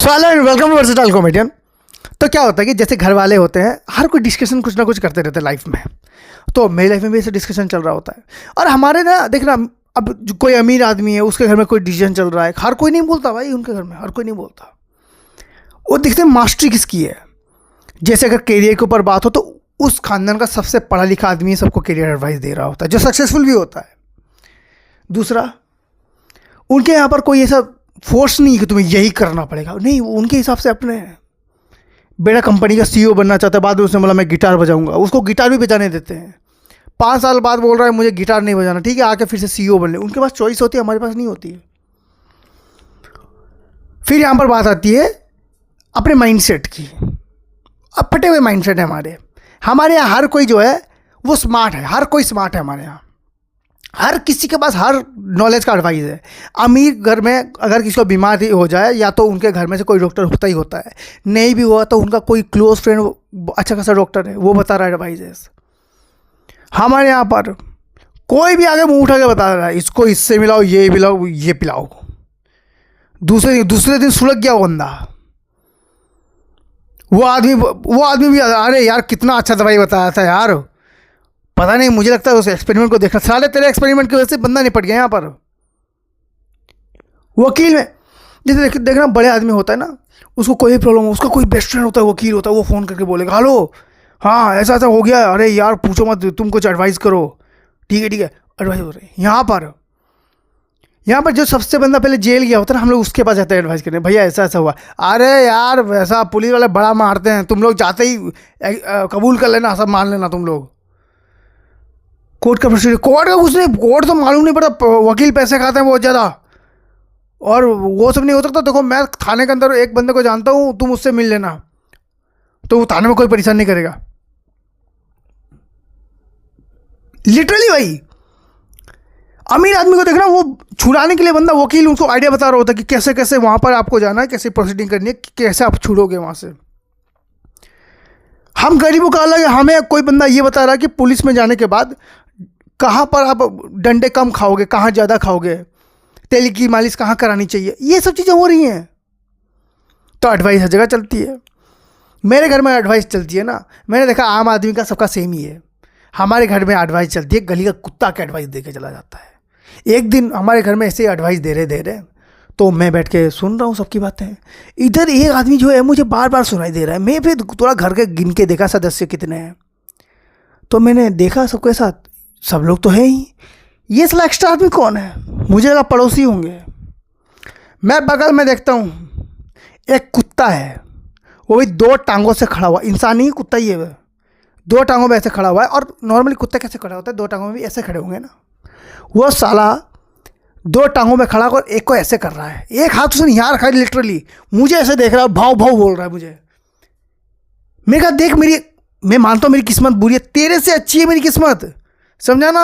So hello and welcome to versatile comedian. तो क्या होता है कि जैसे घर वाले होते हैं, हर कोई डिस्कशन कुछ ना कुछ करते रहते हैं लाइफ में। तो मेरी लाइफ में भी ऐसे डिस्कशन चल रहा होता है। और हमारे ना देखना, अब कोई अमीर आदमी है, उसके घर में कोई डिसीजन चल रहा है, हर कोई नहीं बोलता भाई, उनके घर में हर कोई नहीं बोलता। वो देखते हैं मास्टरी किसकी है। जैसे अगर करियर के ऊपर बात हो तो उस खानदान का सबसे पढ़ा लिखा आदमी सबको करियर एडवाइस दे रहा होता है, जो सक्सेसफुल भी होता है। दूसरा, उनके यहाँ पर कोई ऐसा फोर्स नहीं कि तुम्हें यही करना पड़ेगा, नहीं, उनके हिसाब से अपने बेटा कंपनी का सीईओ बनना चाहता है, बाद में उसने बोला मैं गिटार बजाऊंगा, उसको गिटार भी बजाने देते हैं। 5 साल बाद बोल रहा है मुझे गिटार नहीं बजाना, ठीक है, आके फिर से सीईओ बन ले। उनके पास चॉइस होती है, हमारे पास नहीं होती है। फिर यहाँ पर बात आती है अपने माइंडसेट की। अब फटे हुए माइंडसेट है हमारे यहाँ हर कोई जो है वो स्मार्ट है, हर कोई स्मार्ट है हमारे यहाँ। हर किसी के पास हर नॉलेज का एडवाइस है। अमीर घर में अगर किसी को बीमारी हो जाए, या तो उनके घर में से कोई डॉक्टर होता ही होता है, नहीं भी हुआ तो उनका कोई क्लोज फ्रेंड अच्छा खासा डॉक्टर है, वो बता रहा है एडवाइस। हमारे यहाँ पर कोई भी आगे मुंह उठा के बता रहा है इसको इससे मिलाओ, ये मिलाओ, ये पिलाओ। दूसरे दिन सुलग गया वो बंदा। वो आदमी भी, अरे यार कितना अच्छा दवाई बताया था यार, पता नहीं, मुझे लगता है उस एक्सपेरिमेंट को देखना, साले तेरे एक्सपेरिमेंट की वजह से बंदा निपट गया यहाँ पर। वकील में जैसे देखना, बड़े आदमी होता है ना, उसको कोई प्रॉब्लम हो, उसका कोई बेस्ट फ्रेंड होता है, वकील होता है, वो फ़ोन करके बोलेगा हेलो, हाँ ऐसा ऐसा हो गया, अरे यार पूछो मत, तुम कुछ एडवाइस करो। ठीक है एडवाइस हो रही है। यहाँ पर जो सबसे बंदा पहले जेल गया होता है ना, हम लोग उसके पास जाते हैं एडवाइस करने, भैया ऐसा ऐसा हुआ, अरे यार वैसा पुलिस वाले बड़ा मारते हैं, तुम लोग जाते ही कबूल कर लेना, सब मान लेना तुम लोग। कोर्ट का प्रोसीजर, कोर्ट का कुछ नहीं, कोर्ट तो मालूम नहीं पड़ता, वकील पैसे खाते हैं बहुत ज़्यादा, और वो सब नहीं हो सकता। देखो मैं थाने के अंदर एक बंदे को जानता हूँ, तुम उससे मिल लेना, तो वो थाने में कोई परेशान नहीं करेगा। लिटरली भाई, अमीर आदमी को देखना, वो छुड़ाने के लिए बंदा वकील उसको आइडिया बता रहा होता है कि कैसे कैसे वहाँ पर आपको जाना है, कैसे प्रोसीडिंग करनी है, कैसे आप छुड़ोगे वहाँ से। हम गरीबों का अलग है, हमें कोई बंदा ये बता रहा है कि पुलिस में जाने के बाद कहाँ पर आप डंडे कम खाओगे, कहाँ ज़्यादा खाओगे, तेल की मालिश कहाँ करानी चाहिए, ये सब चीज़ें हो रही हैं। तो एडवाइस हर जगह चलती है। मेरे घर में एडवाइस चलती है ना, मैंने देखा आम आदमी का सबका सेम ही है। हमारे घर में एडवाइस चलती है, गली का कुत्ता का एडवाइस दे के चला जाता है। एक दिन हमारे घर में ऐसे ही एडवाइस दे रहे, तो मैं बैठ के सुन रहा हूँ सबकी बातें। इधर एक आदमी जो है मुझे बार बार सुनाई दे रहा है। मैं फिर थोड़ा घर के गिन के देखा सदस्य कितने हैं, तो मैंने देखा सबके साथ सब लोग तो है ही, ये साला एक्स्ट्रा आदमी कौन है, मुझे लगा पड़ोसी होंगे। मैं बगल में देखता हूँ एक कुत्ता है, वो भी 2 टांगों से खड़ा हुआ, इंसान नहीं कुत्ता ही है, वह 2 टांगों में ऐसे खड़ा हुआ है। और नॉर्मली कुत्ता कैसे खड़ा होता है, 2 टांगों में भी ऐसे खड़े होंगे ना, वो साला 2 टांगों में खड़ा कर एक को ऐसे कर रहा है, एक हाथ उसने यहाँ रखा है, लिटरली मुझे ऐसे देख रहा है, भाव भाव बोल रहा है मुझे। मैं कहा देख, मैं मानता हूँ मेरी किस्मत बुरी है, तेरे से अच्छी है मेरी किस्मत, समझा ना।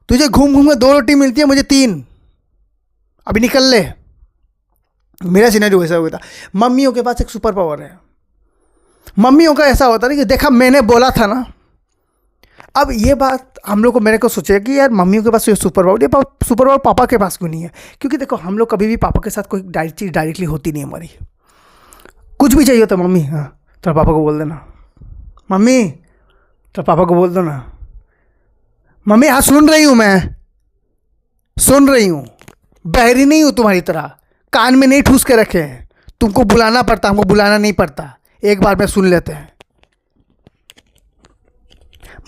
तुझे घूम घूम के 2 रोटी मिलती है, मुझे 3, अभी निकल ले। मेरा सिनेरियो वैसा हुआ था। मम्मियों के पास एक सुपर पावर है। मम्मियों का ऐसा होता है कि देखा मैंने बोला था ना। अब ये बात हम लोग को, मेरे को सोचा कि यार मम्मियों के पास ये सुपर पावर, ये सुपर पावर पापा के पास क्यों नहीं है। क्योंकि देखो हम लोग कभी भी पापा के साथ कोई चीज़ डायरेक्टली होती नहीं है हमारी। कुछ भी चाहिए तो मम्मी, हाँ तो पापा को बोल देना, मम्मी तो पापा को बोल दो ना, मम्मी हाँ सुन रही हूँ, मैं सुन रही हूँ, बहरी नहीं हूँ तुम्हारी तरह, कान में नहीं ठूस के रखे हैं, तुमको बुलाना पड़ता, हमको बुलाना नहीं पड़ता, एक बार में सुन लेते हैं।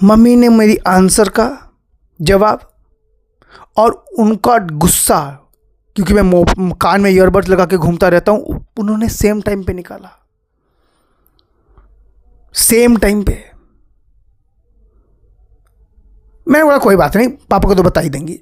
मम्मी ने मेरी आंसर का जवाब और उनका गुस्सा, क्योंकि मैं कान में ईयरबड्स लगा के घूमता रहता हूँ, उन्होंने सेम टाइम पे निकाला, सेम टाइम पे। मैंने बोला कोई बात नहीं, पापा को तो बता ही देंगी।